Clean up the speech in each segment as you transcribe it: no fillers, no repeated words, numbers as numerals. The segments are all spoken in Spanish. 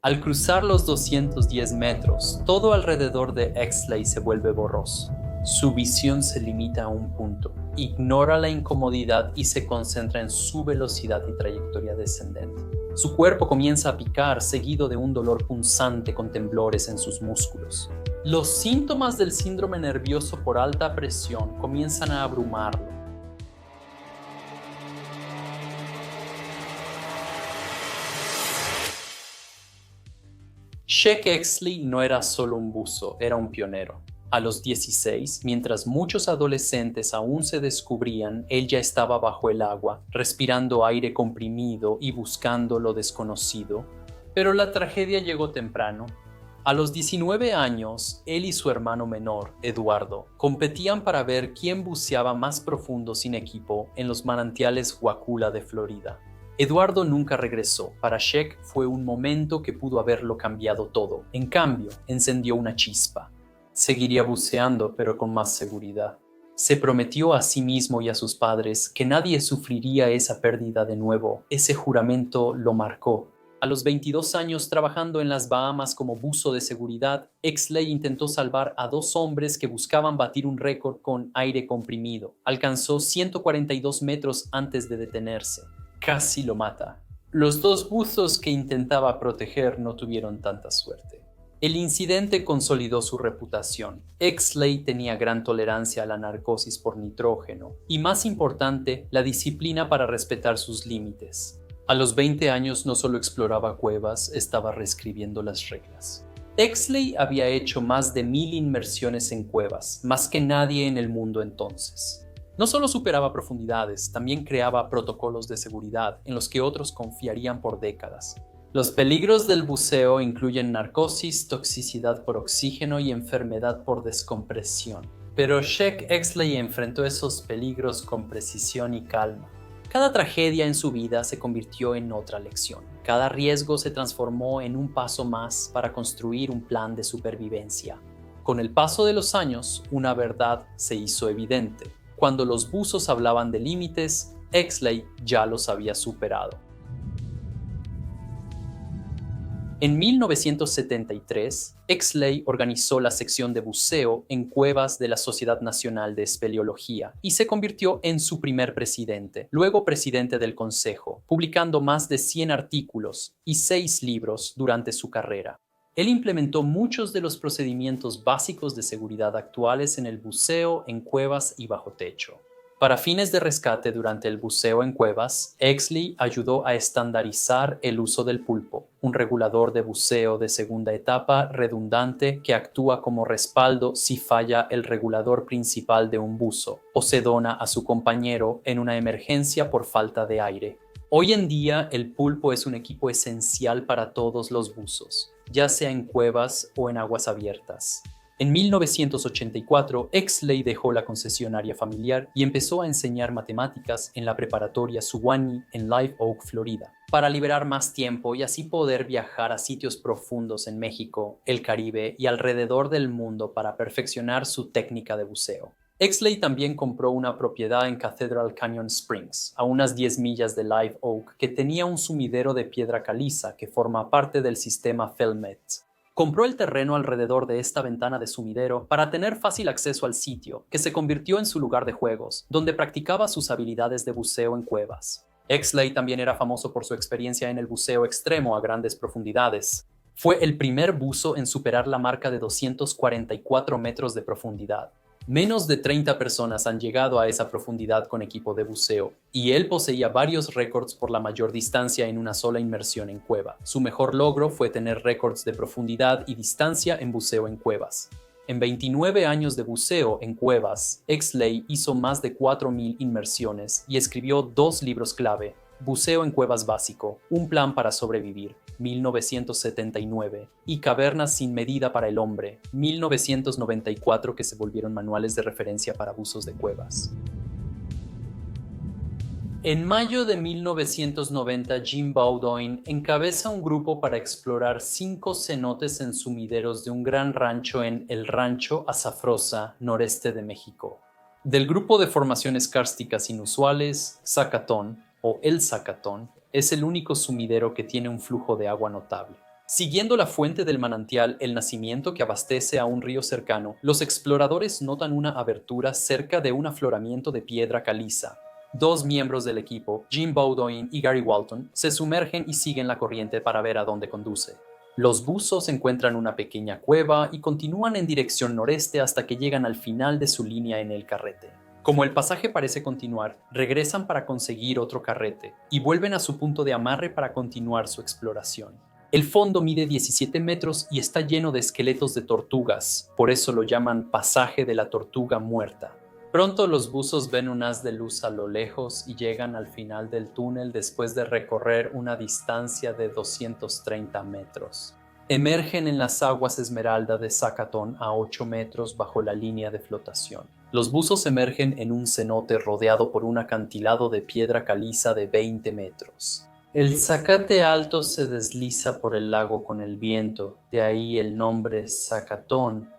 Al cruzar los 210 metros, todo alrededor de Exley se vuelve borroso. Su visión se limita a un punto, ignora la incomodidad y se concentra en su velocidad y trayectoria descendente. Su cuerpo comienza a picar, seguido de un dolor punzante con temblores en sus músculos. Los síntomas del síndrome nervioso por alta presión comienzan a abrumarlo. Sheck Exley no era solo un buzo, era un pionero. A los 16, mientras muchos adolescentes aún se descubrían, él ya estaba bajo el agua, respirando aire comprimido y buscando lo desconocido. Pero la tragedia llegó temprano. A los 19 años, él y su hermano menor, Eduardo, competían para ver quién buceaba más profundo sin equipo en los manantiales Guacula de Florida. Eduardo nunca regresó. Para Sheck fue un momento que pudo haberlo cambiado todo. En cambio, encendió una chispa. Seguiría buceando, pero con más seguridad. Se prometió a sí mismo y a sus padres que nadie sufriría esa pérdida de nuevo. Ese juramento lo marcó. A los 22 años, trabajando en las Bahamas como buzo de seguridad, Exley intentó salvar a dos hombres que buscaban batir un récord con aire comprimido. Alcanzó 142 metros antes de detenerse. Casi lo mata. Los dos buzos que intentaba proteger no tuvieron tanta suerte. El incidente consolidó su reputación. Exley tenía gran tolerancia a la narcosis por nitrógeno y, más importante, la disciplina para respetar sus límites. A los 20 años no solo exploraba cuevas, estaba reescribiendo las reglas. Exley había hecho más de 1000 inmersiones en cuevas, más que nadie en el mundo entonces. No solo superaba profundidades, también creaba protocolos de seguridad en los que otros confiarían por décadas. Los peligros del buceo incluyen narcosis, toxicidad por oxígeno y enfermedad por descompresión. Pero Sheck Exley enfrentó esos peligros con precisión y calma. Cada tragedia en su vida se convirtió en otra lección. Cada riesgo se transformó en un paso más para construir un plan de supervivencia. Con el paso de los años, una verdad se hizo evidente. Cuando los buzos hablaban de límites, Exley ya los había superado. En 1973, Exley organizó la sección de buceo en cuevas de la Sociedad Nacional de Espeleología y se convirtió en su primer presidente, luego presidente del consejo, publicando más de 100 artículos y 6 libros durante su carrera. Él implementó muchos de los procedimientos básicos de seguridad actuales en el buceo en cuevas y bajo techo. Para fines de rescate durante el buceo en cuevas, Exley ayudó a estandarizar el uso del pulpo, un regulador de buceo de segunda etapa redundante que actúa como respaldo si falla el regulador principal de un buzo o se dona a su compañero en una emergencia por falta de aire. Hoy en día, el pulpo es un equipo esencial para todos los buzos, ya sea en cuevas o en aguas abiertas. En 1984, Exley dejó la concesionaria familiar y empezó a enseñar matemáticas en la preparatoria Suwannee en Live Oak, Florida, para liberar más tiempo y así poder viajar a sitios profundos en México, el Caribe y alrededor del mundo para perfeccionar su técnica de buceo. Exley también compró una propiedad en Cathedral Canyon Springs, a unas 10 millas de Live Oak, que tenía un sumidero de piedra caliza que forma parte del sistema Felmet. Compró el terreno alrededor de esta ventana de sumidero para tener fácil acceso al sitio, que se convirtió en su lugar de juegos, donde practicaba sus habilidades de buceo en cuevas. Exley también era famoso por su experiencia en el buceo extremo a grandes profundidades. Fue el primer buzo en superar la marca de 244 metros de profundidad. Menos de 30 personas han llegado a esa profundidad con equipo de buceo, y él poseía varios récords por la mayor distancia en una sola inmersión en cueva. Su mejor logro fue tener récords de profundidad y distancia en buceo en cuevas. En 29 años de buceo en cuevas, Exley hizo más de 4,000 inmersiones y escribió 2 libros clave: Buceo en cuevas básico, un plan para sobrevivir, 1979, y Cavernas sin medida para el hombre, 1994, que se volvieron manuales de referencia para buzos de cuevas. En mayo de 1990, Jim Bowdoin encabeza un grupo para explorar 5 cenotes en sumideros de un gran rancho en el Rancho Azafrosa, noreste de México. Del grupo de formaciones kársticas inusuales, Zacatón, o el Zacatón, es el único sumidero que tiene un flujo de agua notable. Siguiendo la fuente del manantial, el nacimiento que abastece a un río cercano, los exploradores notan una abertura cerca de un afloramiento de piedra caliza. Dos miembros del equipo, Jim Bowdoin y Gary Walton, se sumergen y siguen la corriente para ver a dónde conduce. Los buzos encuentran una pequeña cueva y continúan en dirección noreste hasta que llegan al final de su línea en el carrete. Como el pasaje parece continuar, regresan para conseguir otro carrete y vuelven a su punto de amarre para continuar su exploración. El fondo mide 17 metros y está lleno de esqueletos de tortugas, por eso lo llaman pasaje de la tortuga muerta. Pronto los buzos ven un haz de luz a lo lejos y llegan al final del túnel después de recorrer una distancia de 230 metros. Emergen en las aguas esmeralda de Zacatón a 8 metros bajo la línea de flotación. Los buzos emergen en un cenote rodeado por un acantilado de piedra caliza de 20 metros. El zacate alto se desliza por el lago con el viento, de ahí el nombre Zacatón.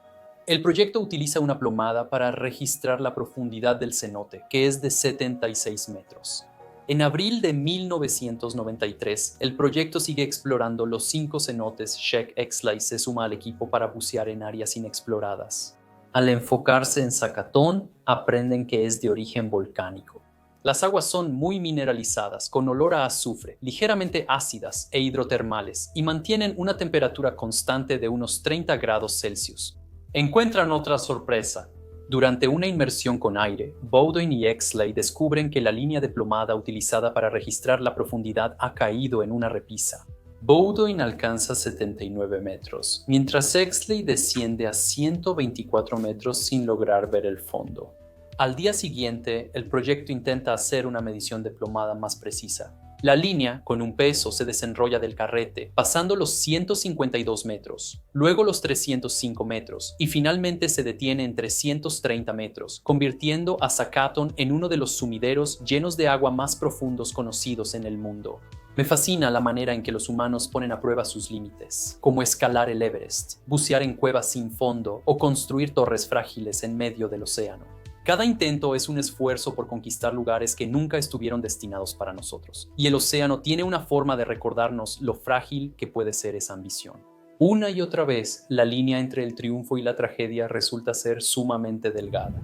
El proyecto utiliza una plomada para registrar la profundidad del cenote, que es de 76 metros. En abril de 1993, el proyecto sigue explorando los 5 cenotes. Sheikh Exley se suma al equipo para bucear en áreas inexploradas. Al enfocarse en Zacatón, aprenden que es de origen volcánico. Las aguas son muy mineralizadas, con olor a azufre, ligeramente ácidas e hidrotermales, y mantienen una temperatura constante de unos 30 grados Celsius. Encuentran otra sorpresa. Durante una inmersión con aire, Bowdoin y Exley descubren que la línea de plomada utilizada para registrar la profundidad ha caído en una repisa. Bowdoin alcanza 79 metros, mientras Exley desciende a 124 metros sin lograr ver el fondo. Al día siguiente, el proyecto intenta hacer una medición de plomada más precisa. La línea, con un peso, se desenrolla del carrete, pasando los 152 metros, luego los 305 metros y finalmente se detiene en 330 metros, convirtiendo a Zacatón en uno de los sumideros llenos de agua más profundos conocidos en el mundo. Me fascina la manera en que los humanos ponen a prueba sus límites, como escalar el Everest, bucear en cuevas sin fondo o construir torres frágiles en medio del océano. Cada intento es un esfuerzo por conquistar lugares que nunca estuvieron destinados para nosotros, y el océano tiene una forma de recordarnos lo frágil que puede ser esa ambición. Una y otra vez, la línea entre el triunfo y la tragedia resulta ser sumamente delgada.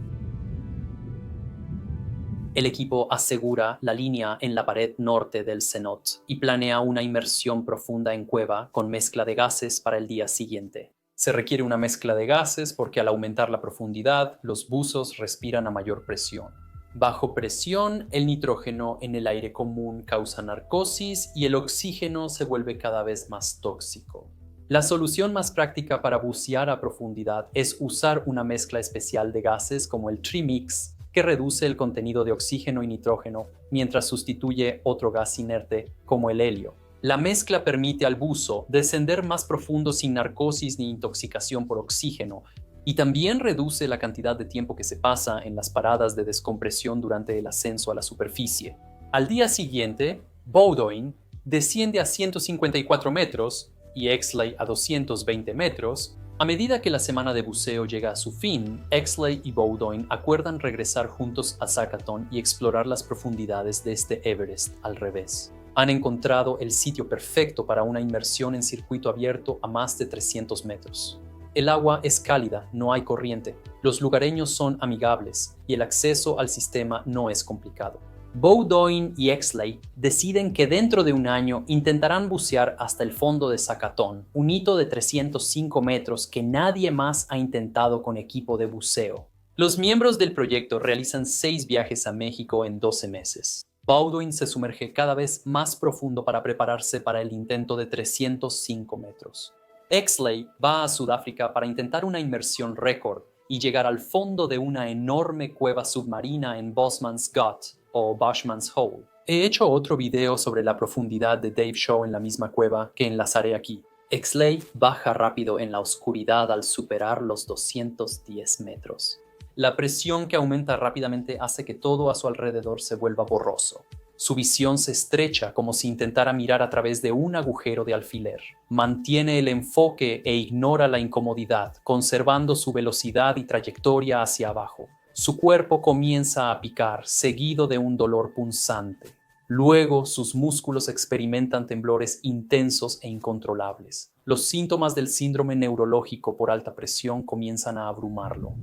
El equipo asegura la línea en la pared norte del cenote y planea una inmersión profunda en cueva con mezcla de gases para el día siguiente. Se requiere una mezcla de gases porque al aumentar la profundidad, los buzos respiran a mayor presión. Bajo presión, el nitrógeno en el aire común causa narcosis y el oxígeno se vuelve cada vez más tóxico. La solución más práctica para bucear a profundidad es usar una mezcla especial de gases como el Trimix, que reduce el contenido de oxígeno y nitrógeno mientras sustituye otro gas inerte como el helio. La mezcla permite al buzo descender más profundo sin narcosis ni intoxicación por oxígeno y también reduce la cantidad de tiempo que se pasa en las paradas de descompresión durante el ascenso a la superficie. Al día siguiente, Bowdoin desciende a 154 metros y Exley a 220 metros. A medida que la semana de buceo llega a su fin, Exley y Bowdoin acuerdan regresar juntos a Zacatón y explorar las profundidades de este Everest al revés. Han encontrado el sitio perfecto para una inmersión en circuito abierto a más de 300 metros. El agua es cálida, no hay corriente, los lugareños son amigables y el acceso al sistema no es complicado. Bowdoin y Exley deciden que dentro de un año intentarán bucear hasta el fondo de Zacatón, un hito de 305 metros que nadie más ha intentado con equipo de buceo. Los miembros del proyecto realizan 6 viajes a México en 12 meses. Bowdoin se sumerge cada vez más profundo para prepararse para el intento de 305 metros. Exley va a Sudáfrica para intentar una inmersión récord y llegar al fondo de una enorme cueva submarina en Bosman's Gut o Bushman's Hole. He hecho otro video sobre la profundidad de Dave Shaw en la misma cueva que enlazaré aquí. Exley baja rápido en la oscuridad al superar los 210 metros. La presión que aumenta rápidamente hace que todo a su alrededor se vuelva borroso. Su visión se estrecha como si intentara mirar a través de un agujero de alfiler. Mantiene el enfoque e ignora la incomodidad, conservando su velocidad y trayectoria hacia abajo. Su cuerpo comienza a picar, seguido de un dolor punzante. Luego, sus músculos experimentan temblores intensos e incontrolables. Los síntomas del síndrome neurológico por alta presión comienzan a abrumarlo.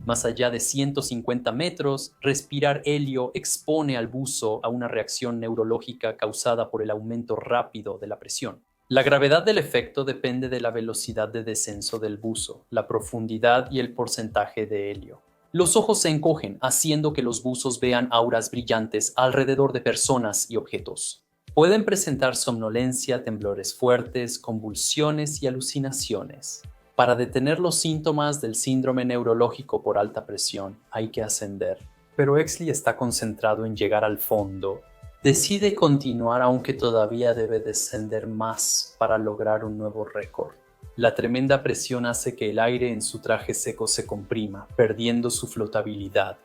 Más allá de 150 metros, respirar helio expone al buzo a una reacción neurológica causada por el aumento rápido de la presión. La gravedad del efecto depende de la velocidad de descenso del buzo, la profundidad y el porcentaje de helio. Los ojos se encogen, haciendo que los buzos vean auras brillantes alrededor de personas y objetos. Pueden presentar somnolencia, temblores fuertes, convulsiones y alucinaciones. Para detener los síntomas del síndrome neurológico por alta presión, hay que ascender. Pero Exley está concentrado en llegar al fondo. Decide continuar aunque todavía debe descender más para lograr un nuevo récord. La tremenda presión hace que el aire en su traje seco se comprima, perdiendo su flotabilidad.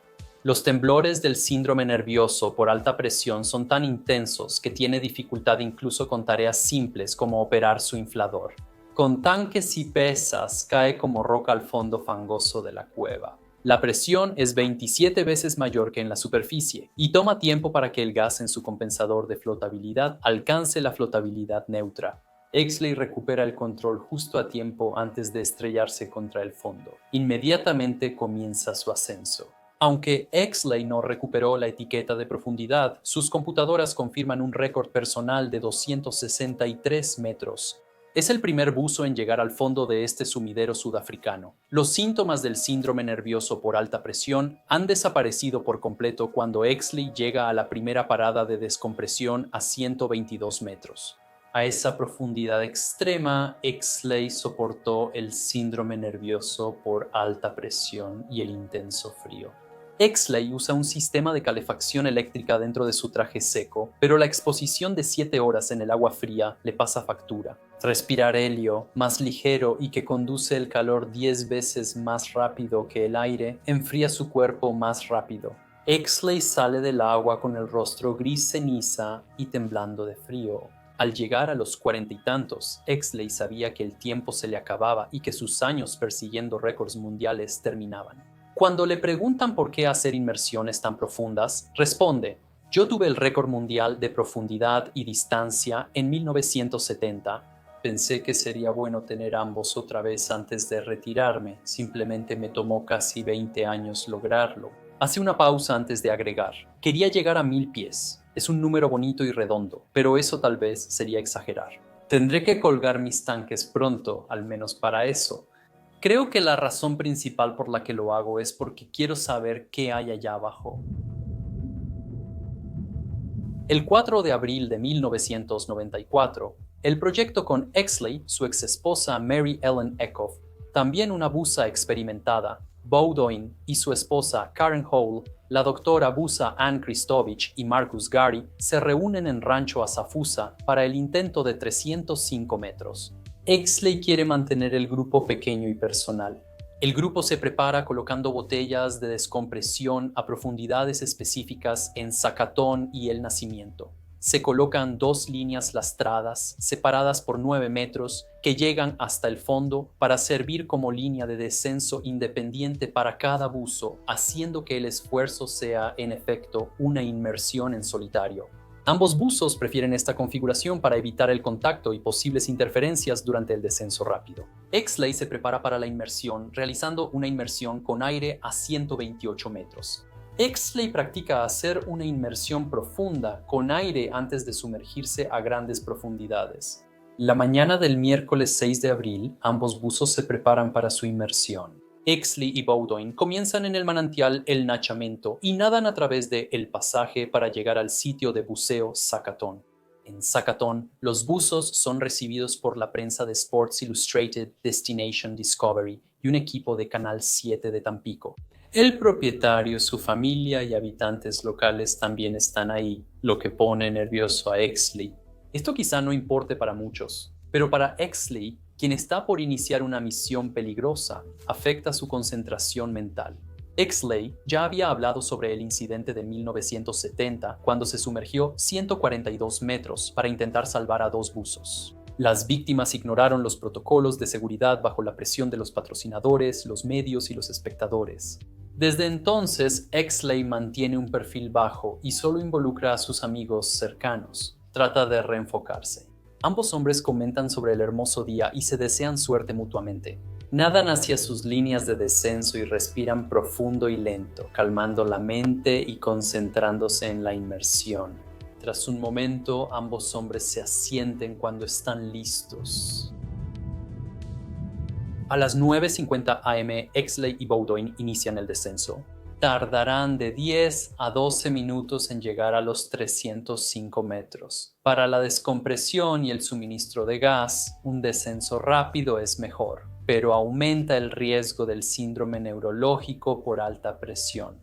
Los temblores del síndrome nervioso por alta presión son tan intensos que tiene dificultad incluso con tareas simples como operar su inflador. Con tanques y pesas, cae como roca al fondo fangoso de la cueva. La presión es 27 veces mayor que en la superficie y toma tiempo para que el gas en su compensador de flotabilidad alcance la flotabilidad neutra. Exley recupera el control justo a tiempo antes de estrellarse contra el fondo. Inmediatamente comienza su ascenso. Aunque Exley no recuperó la etiqueta de profundidad, sus computadoras confirman un récord personal de 263 metros. Es el primer buzo en llegar al fondo de este sumidero sudafricano. Los síntomas del síndrome nervioso por alta presión han desaparecido por completo cuando Exley llega a la primera parada de descompresión a 122 metros. A esa profundidad extrema, Exley soportó el síndrome nervioso por alta presión y el intenso frío. Exley usa un sistema de calefacción eléctrica dentro de su traje seco, pero la exposición de 7 horas en el agua fría le pasa factura. Respirar helio, más ligero y que conduce el calor 10 veces más rápido que el aire, enfría su cuerpo más rápido. Exley sale del agua con el rostro gris ceniza y temblando de frío. Al llegar a los 40 y tantos, Exley sabía que el tiempo se le acababa y que sus años persiguiendo récords mundiales terminaban. Cuando le preguntan por qué hacer inmersiones tan profundas, responde: yo tuve el récord mundial de profundidad y distancia en 1970. Pensé que sería bueno tener ambos otra vez antes de retirarme. Simplemente me tomó casi 20 años lograrlo. Hace una pausa antes de agregar: quería llegar a 1000 pies. Es un número bonito y redondo, pero eso tal vez sería exagerar. Tendré que colgar mis tanques pronto, al menos para eso. Creo que la razón principal por la que lo hago es porque quiero saber qué hay allá abajo. El 4 de abril de 1994, el proyecto con Exley, su exesposa Mary Ellen Eckhoff, también una buza experimentada, Bowdoin y su esposa Karen Hole, la doctora buza Ann Christovich y Marcus Gary se reúnen en Rancho Asafusa para el intento de 305 metros. Exley quiere mantener el grupo pequeño y personal. El grupo se prepara colocando botellas de descompresión a profundidades específicas en Zacatón y El Nacimiento. Se colocan 2 líneas lastradas, separadas por 9 metros, que llegan hasta el fondo para servir como línea de descenso independiente para cada buzo, haciendo que el esfuerzo sea, en efecto, una inmersión en solitario. Ambos buzos prefieren esta configuración para evitar el contacto y posibles interferencias durante el descenso rápido. Exley se prepara para la inmersión, realizando una inmersión con aire a 128 metros. Exley practica hacer una inmersión profunda con aire antes de sumergirse a grandes profundidades. La mañana del miércoles 6 de abril, ambos buzos se preparan para su inmersión. Exley y Bowdoin comienzan en el manantial El Nachamento y nadan a través de El Pasaje para llegar al sitio de buceo Zacatón. En Zacatón, los buzos son recibidos por la prensa de Sports Illustrated, Destination Discovery y un equipo de Canal 7 de Tampico. El propietario, su familia y habitantes locales también están ahí, lo que pone nervioso a Exley. Esto quizá no importe para muchos, pero para Exley, quien está por iniciar una misión peligrosa, afecta su concentración mental. Exley ya había hablado sobre el incidente de 1970 cuando se sumergió 142 metros para intentar salvar a 2 buzos. Las víctimas ignoraron los protocolos de seguridad bajo la presión de los patrocinadores, los medios y los espectadores. Desde entonces, Exley mantiene un perfil bajo y solo involucra a sus amigos cercanos. Trata de reenfocarse. Ambos hombres comentan sobre el hermoso día y se desean suerte mutuamente. Nadan hacia sus líneas de descenso y respiran profundo y lento, calmando la mente y concentrándose en la inmersión. Tras un momento, ambos hombres se asienten cuando están listos. A las 9:50 am, Exley y Bowdoin inician el descenso. Tardarán de 10 a 12 minutos en llegar a los 305 metros. Para la descompresión y el suministro de gas, un descenso rápido es mejor, pero aumenta el riesgo del síndrome neurológico por alta presión.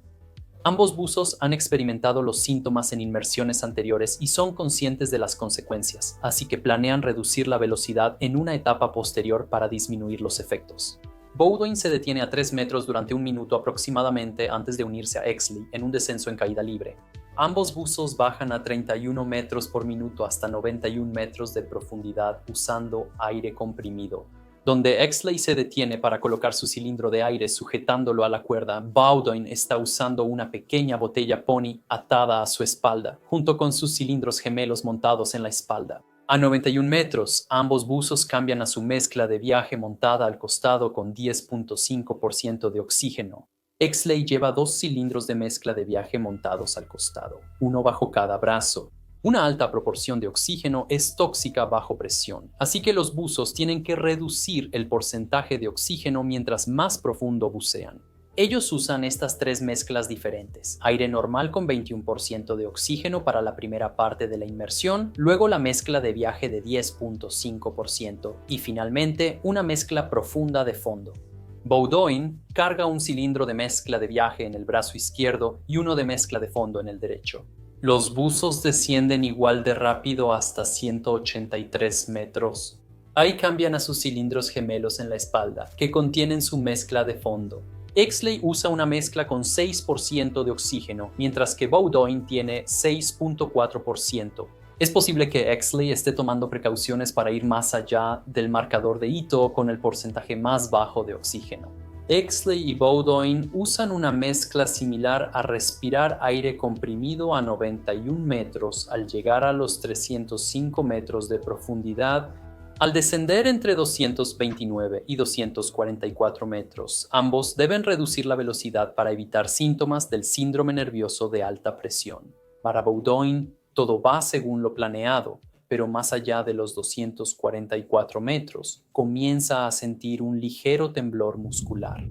Ambos buzos han experimentado los síntomas en inmersiones anteriores y son conscientes de las consecuencias, así que planean reducir la velocidad en una etapa posterior para disminuir los efectos. Bowdoin se detiene a 3 metros durante un minuto aproximadamente antes de unirse a Exley en un descenso en caída libre. Ambos buzos bajan a 31 metros por minuto hasta 91 metros de profundidad usando aire comprimido. Donde Exley se detiene para colocar su cilindro de aire sujetándolo a la cuerda, Bowdoin está usando una pequeña botella Pony atada a su espalda, junto con sus cilindros gemelos montados en la espalda. A 91 metros, ambos buzos cambian a su mezcla de viaje montada al costado con 10.5% de oxígeno. Exley lleva 2 cilindros de mezcla de viaje montados al costado, uno bajo cada brazo. Una alta proporción de oxígeno es tóxica bajo presión, así que los buzos tienen que reducir el porcentaje de oxígeno mientras más profundo bucean. Ellos usan estas 3 mezclas diferentes: aire normal con 21% de oxígeno para la primera parte de la inmersión, luego la mezcla de viaje de 10.5% y finalmente una mezcla profunda de fondo. Bowdoin carga un cilindro de mezcla de viaje en el brazo izquierdo y uno de mezcla de fondo en el derecho. Los buzos descienden igual de rápido hasta 183 metros. Ahí cambian a sus cilindros gemelos en la espalda, que contienen su mezcla de fondo. Exley usa una mezcla con 6% de oxígeno, mientras que Bowdoin tiene 6.4%. Es posible que Exley esté tomando precauciones para ir más allá del marcador de Ito con el porcentaje más bajo de oxígeno. Exley y Bowdoin usan una mezcla similar a respirar aire comprimido a 91 metros al llegar a los 305 metros de profundidad. Al descender entre 229 y 244 metros, ambos deben reducir la velocidad para evitar síntomas del síndrome nervioso de alta presión. Para Bowdoin, todo va según lo planeado, pero más allá de los 244 metros, comienza a sentir un ligero temblor muscular.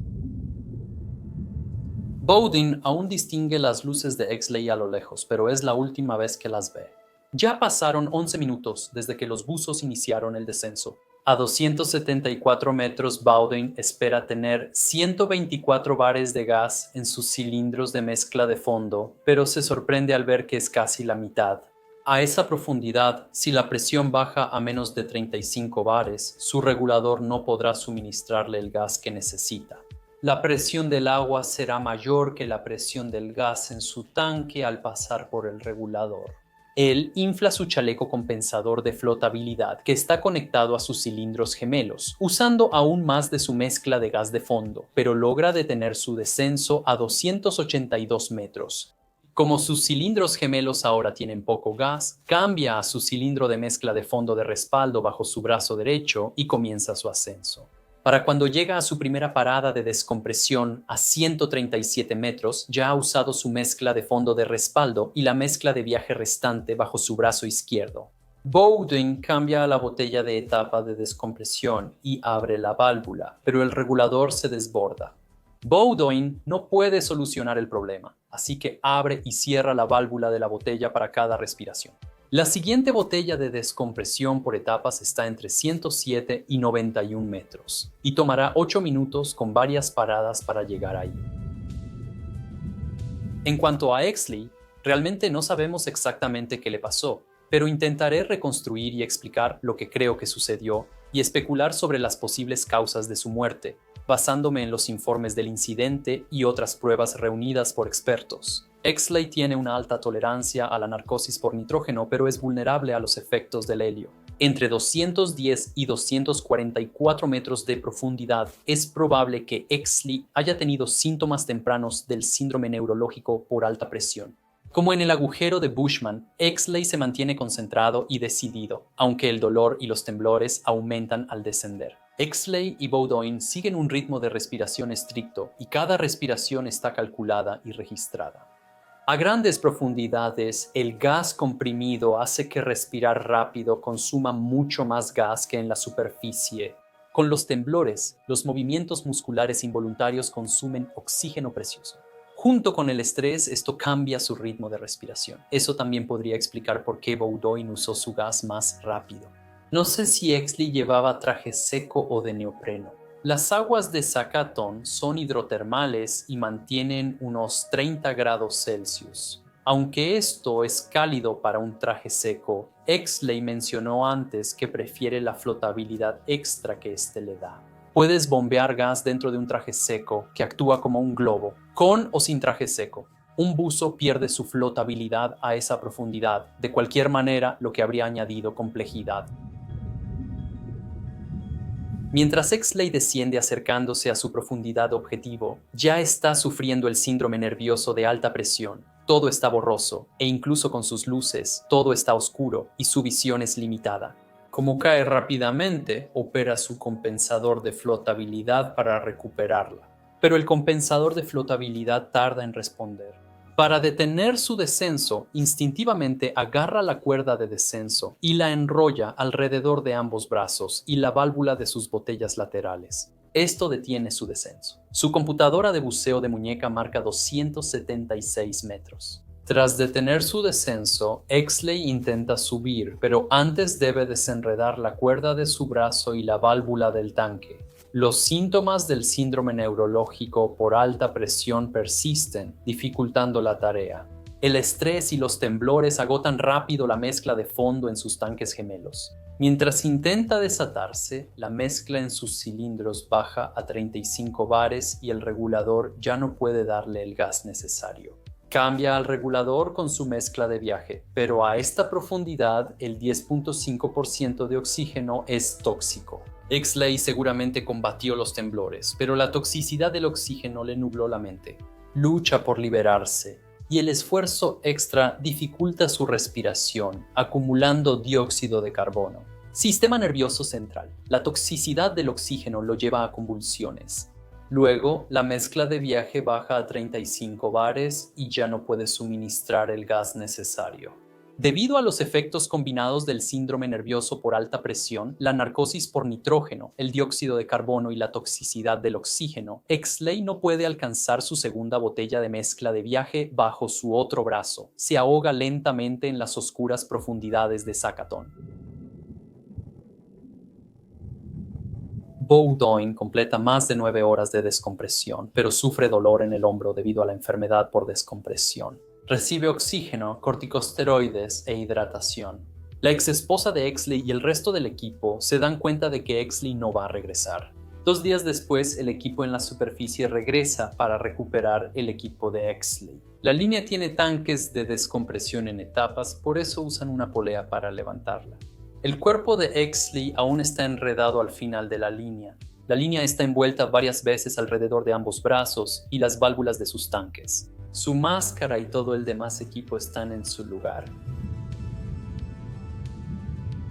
Bowdoin aún distingue las luces de Exley a lo lejos, pero es la última vez que las ve. Ya pasaron 11 minutos desde que los buzos iniciaron el descenso. A 274 metros, Bowdoin espera tener 124 bares de gas en sus cilindros de mezcla de fondo, pero se sorprende al ver que es casi la mitad. A esa profundidad, si la presión baja a menos de 35 bares, su regulador no podrá suministrarle el gas que necesita. La presión del agua será mayor que la presión del gas en su tanque al pasar por el regulador. Él infla su chaleco compensador de flotabilidad que está conectado a sus cilindros gemelos, usando aún más de su mezcla de gas de fondo, pero logra detener su descenso a 282 metros. Como sus cilindros gemelos ahora tienen poco gas, cambia a su cilindro de mezcla de fondo de respaldo bajo su brazo derecho y comienza su ascenso. Para cuando llega a su primera parada de descompresión a 137 metros, ya ha usado su mezcla de fondo de respaldo y la mezcla de viaje restante bajo su brazo izquierdo. Bowdoin cambia la botella de etapa de descompresión y abre la válvula, pero el regulador se desborda. Bowdoin no puede solucionar el problema, así que abre y cierra la válvula de la botella para cada respiración. La siguiente botella de descompresión por etapas está entre 107 y 91 metros y tomará 8 minutos con varias paradas para llegar ahí. En cuanto a Exley, realmente no sabemos exactamente qué le pasó, pero intentaré reconstruir y explicar lo que creo que sucedió y especular sobre las posibles causas de su muerte, basándome en los informes del incidente y otras pruebas reunidas por expertos. Exley tiene una alta tolerancia a la narcosis por nitrógeno, pero es vulnerable a los efectos del helio. Entre 210 y 244 metros de profundidad, es probable que Exley haya tenido síntomas tempranos del síndrome neurológico por alta presión. Como en el agujero de Bushman, Exley se mantiene concentrado y decidido, aunque el dolor y los temblores aumentan al descender. Exley y Bowdoin siguen un ritmo de respiración estricto y cada respiración está calculada y registrada. A grandes profundidades, el gas comprimido hace que respirar rápido consuma mucho más gas que en la superficie. Con los temblores, los movimientos musculares involuntarios consumen oxígeno precioso. Junto con el estrés, esto cambia su ritmo de respiración. Eso también podría explicar por qué Bowdoin usó su gas más rápido. No sé si Exley llevaba traje seco o de neopreno. Las aguas de Zacaton son hidrotermales y mantienen unos 30 grados Celsius. Aunque esto es cálido para un traje seco, Exley mencionó antes que prefiere la flotabilidad extra que este le da. Puedes bombear gas dentro de un traje seco que actúa como un globo, con o sin traje seco. Un buzo pierde su flotabilidad a esa profundidad, de cualquier manera, lo que habría añadido complejidad. Mientras Exley desciende acercándose a su profundidad objetivo, ya está sufriendo el síndrome nervioso de alta presión. Todo está borroso, e incluso con sus luces, todo está oscuro y su visión es limitada. Como cae rápidamente, opera su compensador de flotabilidad para recuperarla. Pero el compensador de flotabilidad tarda en responder. Para detener su descenso, instintivamente agarra la cuerda de descenso y la enrolla alrededor de ambos brazos y la válvula de sus botellas laterales. Esto detiene su descenso. Su computadora de buceo de muñeca marca 276 metros. Tras detener su descenso, Exley intenta subir, pero antes debe desenredar la cuerda de su brazo y la válvula del tanque. Los síntomas del síndrome neurológico por alta presión persisten, dificultando la tarea. El estrés y los temblores agotan rápido la mezcla de fondo en sus tanques gemelos. Mientras intenta desatarse, la mezcla en sus cilindros baja a 35 bares y el regulador ya no puede darle el gas necesario. Cambia al regulador con su mezcla de viaje, pero a esta profundidad el 10.5% de oxígeno es tóxico. Exley seguramente combatió los temblores, pero la toxicidad del oxígeno le nubló la mente. Lucha por liberarse, y el esfuerzo extra dificulta su respiración, acumulando dióxido de carbono. Sistema nervioso central. La toxicidad del oxígeno lo lleva a convulsiones. Luego, la mezcla de viaje baja a 35 bares y ya no puede suministrar el gas necesario. Debido a los efectos combinados del síndrome nervioso por alta presión, la narcosis por nitrógeno, el dióxido de carbono y la toxicidad del oxígeno, Exley no puede alcanzar su segunda botella de mezcla de viaje bajo su otro brazo. Se ahoga lentamente en las oscuras profundidades de Zacaton. Bowdoin completa más de 9 horas de descompresión, pero sufre dolor en el hombro debido a la enfermedad por descompresión. Recibe oxígeno, corticosteroides e hidratación. La exesposa de Exley y el resto del equipo se dan cuenta de que Exley no va a regresar. 2 días después, el equipo en la superficie regresa para recuperar el equipo de Exley. La línea tiene tanques de descompresión en etapas, por eso usan una polea para levantarla. El cuerpo de Exley aún está enredado al final de la línea. La línea está envuelta varias veces alrededor de ambos brazos y las válvulas de sus tanques. Su máscara y todo el demás equipo están en su lugar.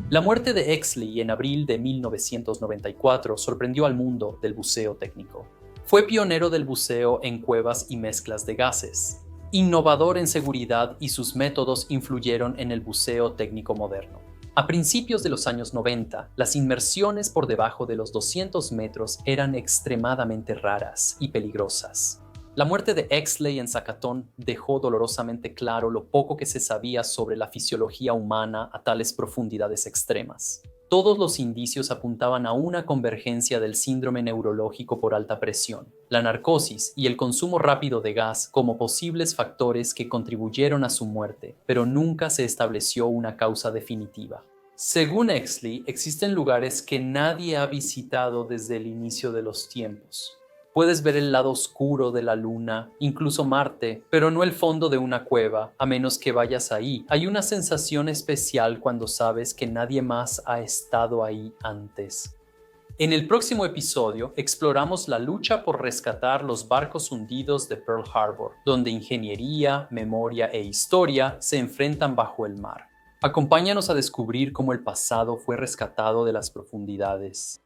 La muerte de Exley en abril de 1994 sorprendió al mundo del buceo técnico. Fue pionero del buceo en cuevas y mezclas de gases. Innovador en seguridad y sus métodos influyeron en el buceo técnico moderno. A principios de los años 90, las inmersiones por debajo de los 200 metros eran extremadamente raras y peligrosas. La muerte de Exley en Zacaton dejó dolorosamente claro lo poco que se sabía sobre la fisiología humana a tales profundidades extremas. Todos los indicios apuntaban a una convergencia del síndrome neurológico por alta presión, la narcosis y el consumo rápido de gas como posibles factores que contribuyeron a su muerte, pero nunca se estableció una causa definitiva. Según Exley, existen lugares que nadie ha visitado desde el inicio de los tiempos. Puedes ver el lado oscuro de la luna, incluso Marte, pero no el fondo de una cueva, a menos que vayas ahí. Hay una sensación especial cuando sabes que nadie más ha estado ahí antes. En el próximo episodio exploramos la lucha por rescatar los barcos hundidos de Pearl Harbor, donde ingeniería, memoria e historia se enfrentan bajo el mar. Acompáñanos a descubrir cómo el pasado fue rescatado de las profundidades.